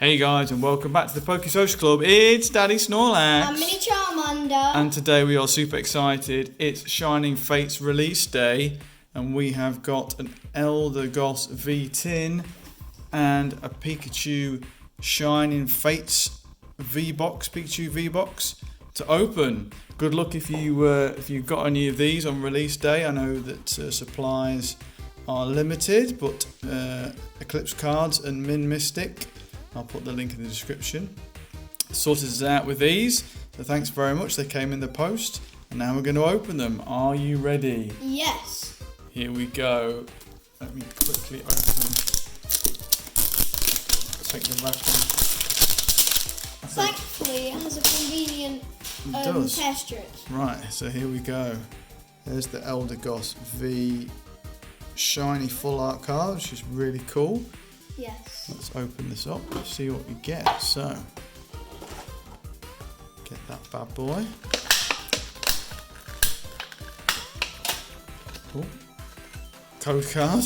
Hey guys, and welcome back to the Poke Social Club. It's Daddy Snorlax. I'm Mini Charmander. And today we are super excited. It's Shining Fates release day, and we have got an Eldegoss V tin and a Pikachu Shining Fates V box, Pikachu V box to open. Good luck if you got any of these on release day. I know that supplies are limited, but Eclipse Cards and Min Mystic, I'll put the link in the description, sorted us out with these. So thanks very much. They came in the post, and now we're going to open them. Are you ready? Yes. Here we go. Let me quickly open. Take the wrap off. Thankfully, it has a convenient test strip. Right, so here we go. There's the Eldegoss V shiny full art card, which is really cool. Yes. Let's open this up, see what we get. So, get that bad boy. Oh, code card.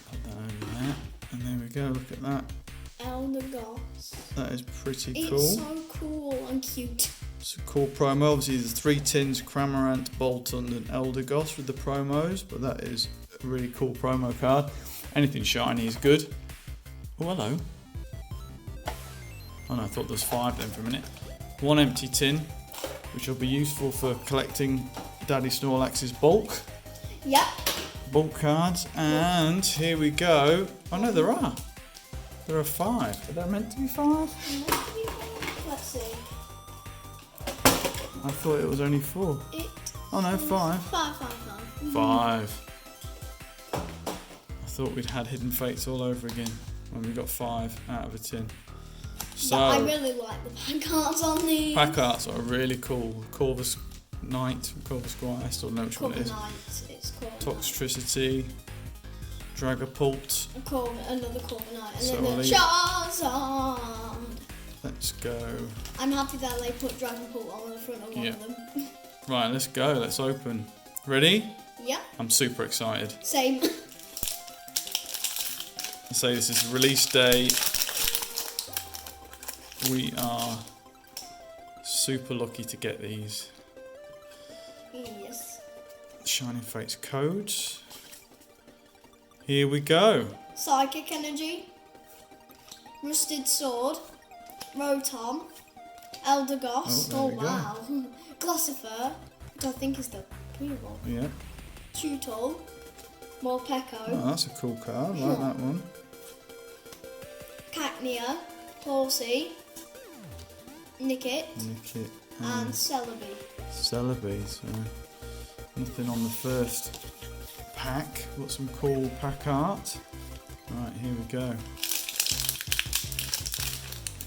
Put that over there. And there we go, look at that. Eldegoss. That is pretty It's cool. so cool and cute. It's a cool promo. Obviously, there's 3 tins, Cramorant, Bolton, and Eldegoss with the promos, but that is a really cool promo card. Anything shiny is good. Oh, hello. Oh no, I thought there was 5 then for a minute. 1 empty tin, which will be useful for collecting Daddy Snorlax's bulk cards. And here we go. Oh no, there are. There are 5. Are there meant to be 5? Let's see. I thought it was only 4. Oh no, 5. 5. I thought we'd had Hidden Fates all over again when we got 5 out of a tin. So But I really like the pack arts on these. Pack arts are really cool. Corvus Knight, Corvus Squire, I still don't know which one it is. It's called Toxtricity, Dragapult. Another Corviknight. And So then the Charizard. Let's go. I'm happy that they put Dragapult on the front of one of them. Right, let's go. Let's open. Ready? Yep. I'm super excited. Same. I say this is release day. We are super lucky to get these. Yes. Shining Fates codes. Here we go. Psychic Energy, Rusted Sword, Rotom, Eldegoss, Oh, there we wow, Glossifer, which I think is the pre-roll, Yeah. Tutul, Morpeko, Oh, that's a cool card. I like that one. Cacnea, Horsey, Nickit, And and Celebi. Celebi. So nothing on the first pack. Got some cool pack art. Right, here we go.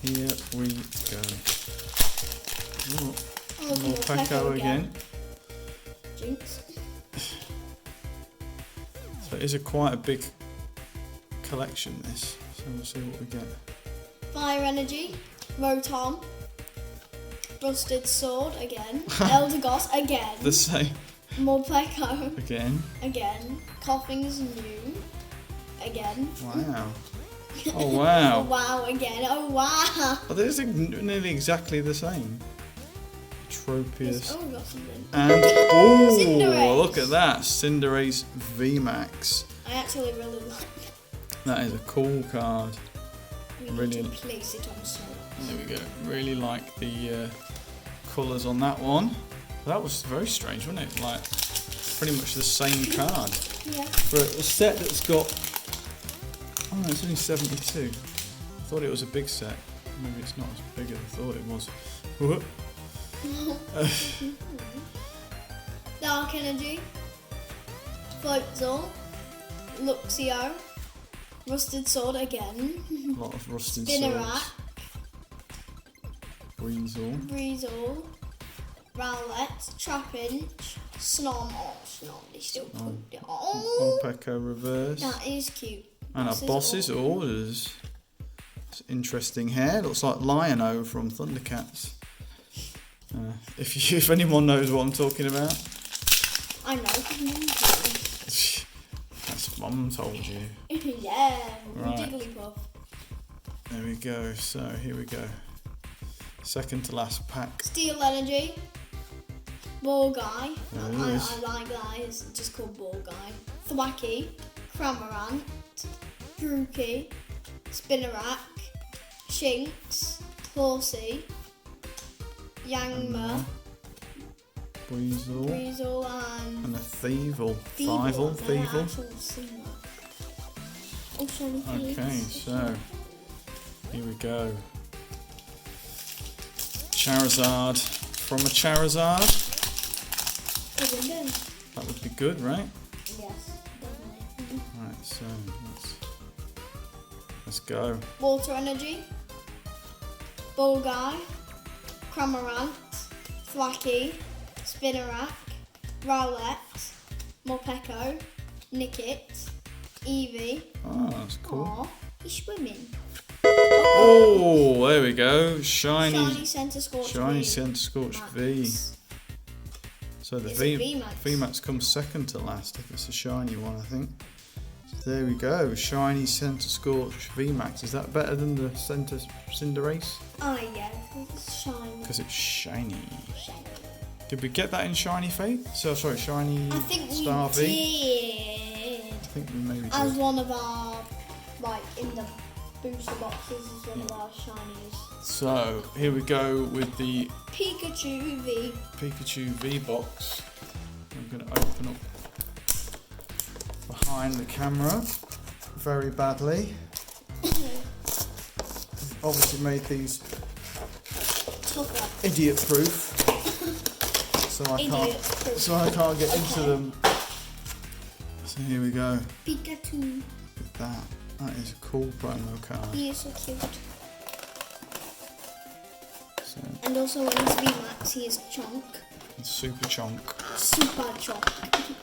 Here we go. Ooh, more Packo again. Jinx. So it is quite a big collection, this. So we'll see what we get. Fire Energy, Rotom, Rusted Sword again, Eldegoss again, The same Morpeko again. again, Coughing's new again. Wow. Oh wow. Oh wow again. Oh wow. Oh, these are nearly exactly the same. Tropius. Oh, we got something. And Cinderace. oh, look at that, Cinderace VMAX. I actually really like That is a cool card. We need Brilliant. to place it on someone. There we go. Really like the colours on that one. That was very strange, wasn't it? Like pretty much the same card Yeah. for a set that's got. Oh no, it's only 72. I thought it was a big set. Maybe it's not as big as I thought it was. Dark Energy, Floatzel, Luxio, Rusted Sword again, A lot of rusted Spinarak, swords. Breezel, Rowlet, Trapinch, Snom. Oh, Snom, they still put it on. Morpeko reverse. That is cute. And our boss's orders. It's interesting hair. Looks like Lion-O from Thundercats. If anyone knows what I'm talking about. I know. That's Mum told you. Yeah, Right. Jigglypuff. There we go. So here we go. Second to last pack. Steel Energy. Ball Guy. There it is. I like that. It's just called Ball Guy. Thwacky. Cramorant. Grookey. Spinnerack. Shinx. Horsey. Yangma. Weasel. And And a Thievul. Thievul. Thievul. Okay, so here we go. Charizard from a Charizard. That would be good, right? Yes, definitely. Right, so let's go. Water Energy. Ball Guy. Cramorant. Thwacky. Spinnerack. Rowlet. Morpeko. Nickit. Eevee. Oh, that's cool. Aw, he's swimming. Oh, there we go. Shiny Centre Scorch Shiny V. Centre Scorch V. Max. So the It's a VMAX. VMAX comes second to last if it's a shiny one, I think. So there we go. Shiny Centre Scorch VMAX. Is that better than the Centre Cinderace? Ah, yeah, it's shiny. Because it's shiny. Shiny. Did we get that in Shiny Fate? So sorry, Shiny I think we Star V? did. I think we maybe As did. one of our, like, in the booster boxes, as one of our shinies. So here we go with the Pikachu V. Pikachu V box. I'm going to open up behind the camera very badly. Obviously made these Tougher. idiot proof, so I can't get into them. So here we go. Pikachu. Look at that. That is a cool promo card. He is so cute. So And also in his VMAX, he is Chonk. it's Super Chonk. Super Chonk.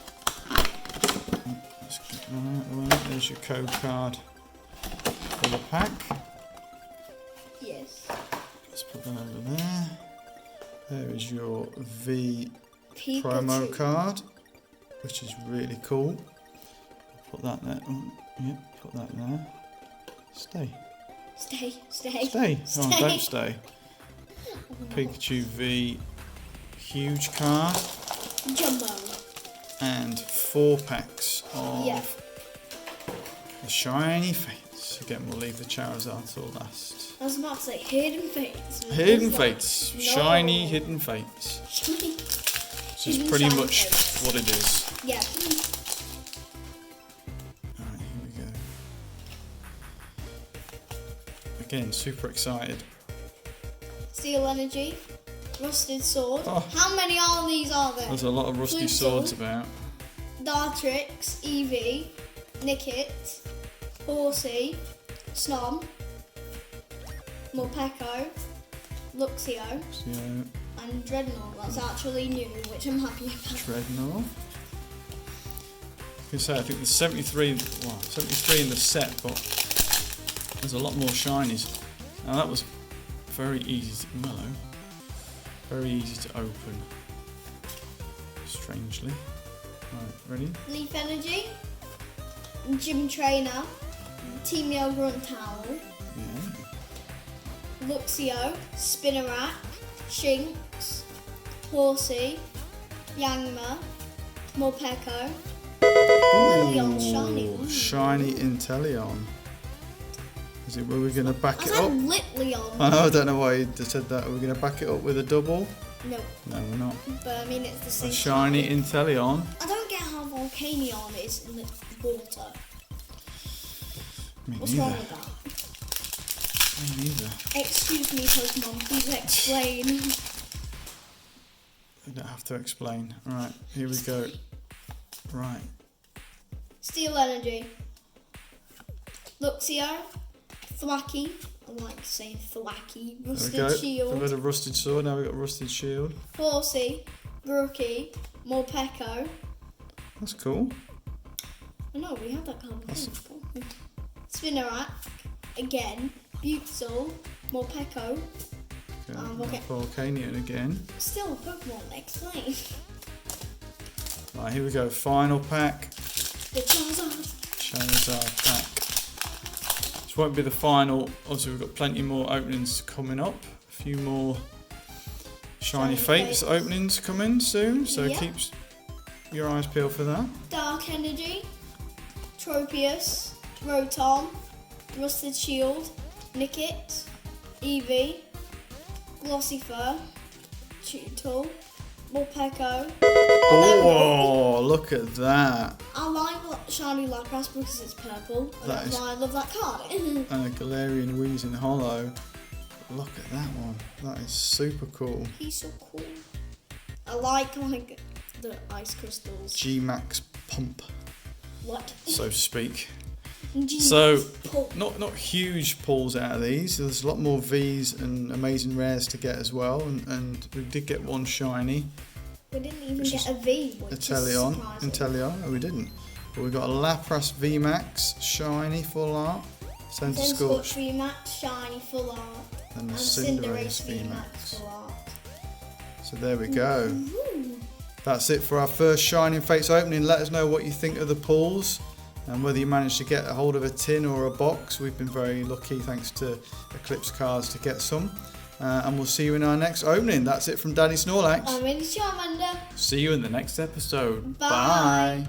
Let's get that out of the way. There's your code card for the pack. Yes. Let's put that over there. There is your V Pikachu. promo card, which is really cool. Put that there. Oh, yeah, put that there. Stay. Stay. Stay. Oh, don't stay. Pikachu V huge card. Jumbo. And 4 packs of Yeah. the shiny fates. Again, we'll leave the Charizard till last. I was about to say Hidden Fates. Hidden fates. No. Shiny hidden fates. Shiny. Which is Hidden pretty shiny much fates. what it is. Yeah. Alright, here we go. Again, super excited. Steel Energy. Rusted Sword. Oh. How many of these are there? There's a lot of rusty swords about. Dartrix, Eevee, Nickit, Horsey, Snom, Morpeko, Luxio, So, and Dreadnought. That's actually new, which I'm happy about. Dreadnought. I say, I think there's 73 in the set, but there's a lot more shinies. Now that was very easy to mellow. Very easy to open. Strangely. Right, ready? Leaf Energy, Gym Trainer, Team Grunt Towel, Yeah. Luxio, Spinnerack, Shinx, Horsey, Yangma, Morpeko, Lilion Shiny. Ooh, shiny Inteleon. Is it where we're going to back I it said up? Litleon. I don't know why you said that. Are we going to back it up with a double? No, No, we're not. but I mean it's the A same. shiny type. Inteleon. I don't get how Volcanion is in the water. Me What's neither. wrong with that? Me neither. Excuse me, Pokemon, please explain. I don't have to explain. Alright, here we go. Right. Steel Energy, Luxio, Thwacky. I like saying Thwacky. There we Rusted go. We've Shield, had a rusted sword, now we've got a rusted shield. Horsey, Grookey, Morpeko. That's cool. Oh no, we had that card That's- before. Spinnerack, again, Butzel, Morpeko. Okay. Volcanion again. Still Pokemon, explain. Right, here we go. Final pack. The Charizard. Charizard pack. This won't be the final. Also, we've got plenty more openings coming up. A few more Shiny Fates openings coming soon, so keep your eyes peeled for that. Dark Energy, Tropius, Rotom, Rusted Shield, Nickit, Eevee, Glossy Fur, Tootle, Morpeko. Oh, look at that. I like Shiny Lapras because it's purple. And that's why I love that card. And a Galarian Weezing Hollow. Look at that one. That is super cool. He's so cool. I like the ice crystals. G-Max Pump, What? so to speak. G-Max So, Pump. not huge pulls out of these. There's a lot more Vs and amazing rares to get as well. And we did get one shiny. We didn't even get a V, which is surprising. Inteleon. No, we didn't. But we got a Lapras VMAX shiny full art. Centiskorch VMAX shiny full art. And a Cinderace Cinderace VMAX VMAX. full art. So there we go. Ooh. That's it for our first Shining Fates opening. Let us know what you think of the pulls and whether you managed to get a hold of a tin or a box. We've been very lucky, thanks to Eclipse Cards, to get some. And we'll see you in our next opening. That's it from Daddy Snorlax. I'm Mini Charmander. See you in the next episode. Bye. Bye.